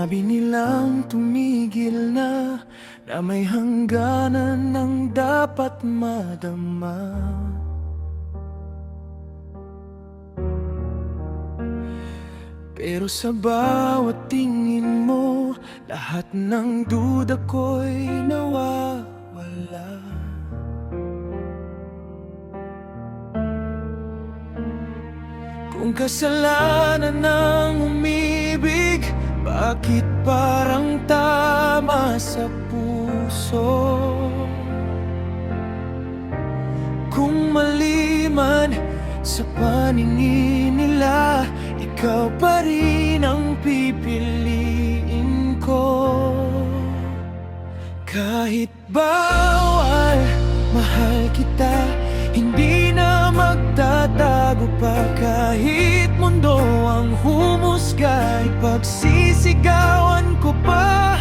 Sinabi nilang tumigil na may hangganan ng dapat madama. Pero sa bawat tingin mo, lahat ng duda ko'y nawawala. Kung kasalanan ng umibig, bakit parang tama sa puso? Kung mali man sa paningin nila, ikaw pa rin ang pipiliin ko. Kahit bawal, mahal kita, hindi na magtatago pa. Kahit mundo ang humusga, ipagsisigawan ko pa.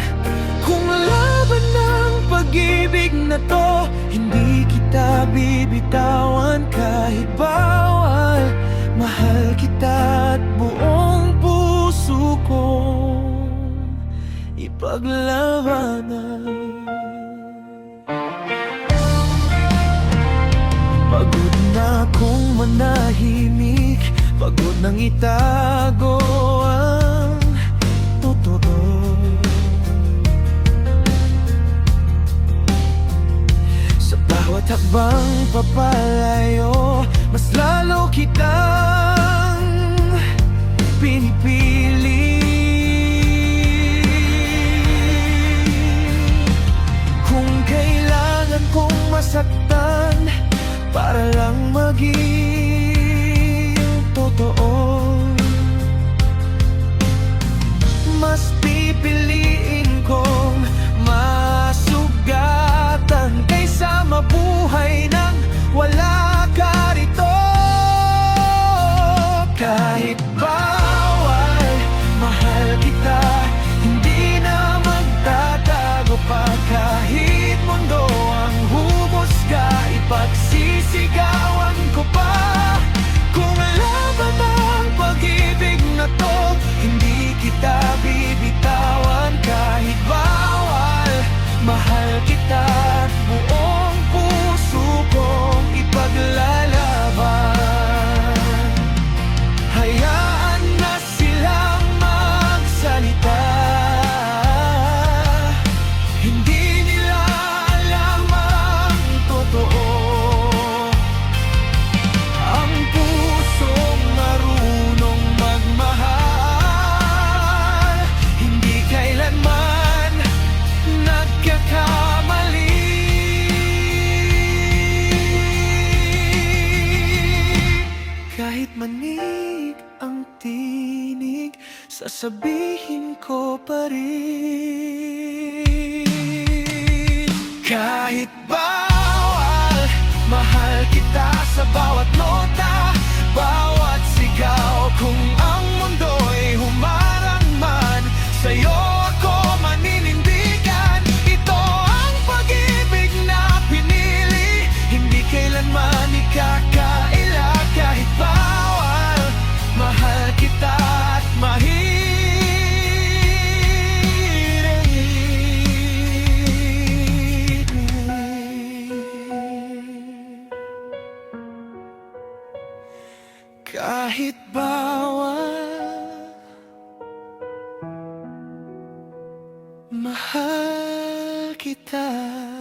Kung laban ng pag-ibig na to, hindi kita bibitawan. Kahit bawal, mahal kita at buong puso kong ipaglabanan. Pagod na akong manahimik, pagod nang itago ang totoo. Sa bawat hakbang papalayo, mas lalo kitang pinipili. Kung kailangan kong masaktan para lang maging totoo, mas pipiliin kong masugatan kaysa mabuhay nang wala ka rito. Kahit bawal, mahal kita, hindi na magtatago pa. Kahit mundo ang humusga, ipagsisigawan ko pa. Kung laban ang pag-ibig na to, hindi kita bibitawan. Kahit bawal, mahal kita at buong puso kong ipaglalaban. Hayaan na silang magsalita, hindi nila alam ang totoo. Ang pusong marunong magmahal, hindi kailanman nagkakamali. Kahit manig ang tinig, sasabihin ko pa rin. Kahit bawal, mahal kita sa bawat nota, bawat sigaw. Kung ang mundo'y humarang man, sa'yo ako maninindigan. Ito ang pag-ibig na pinili, hindi kailanman ikakaila. Kahit bawal, mahal kita at mahilig. Kahit bawal, mahal kita.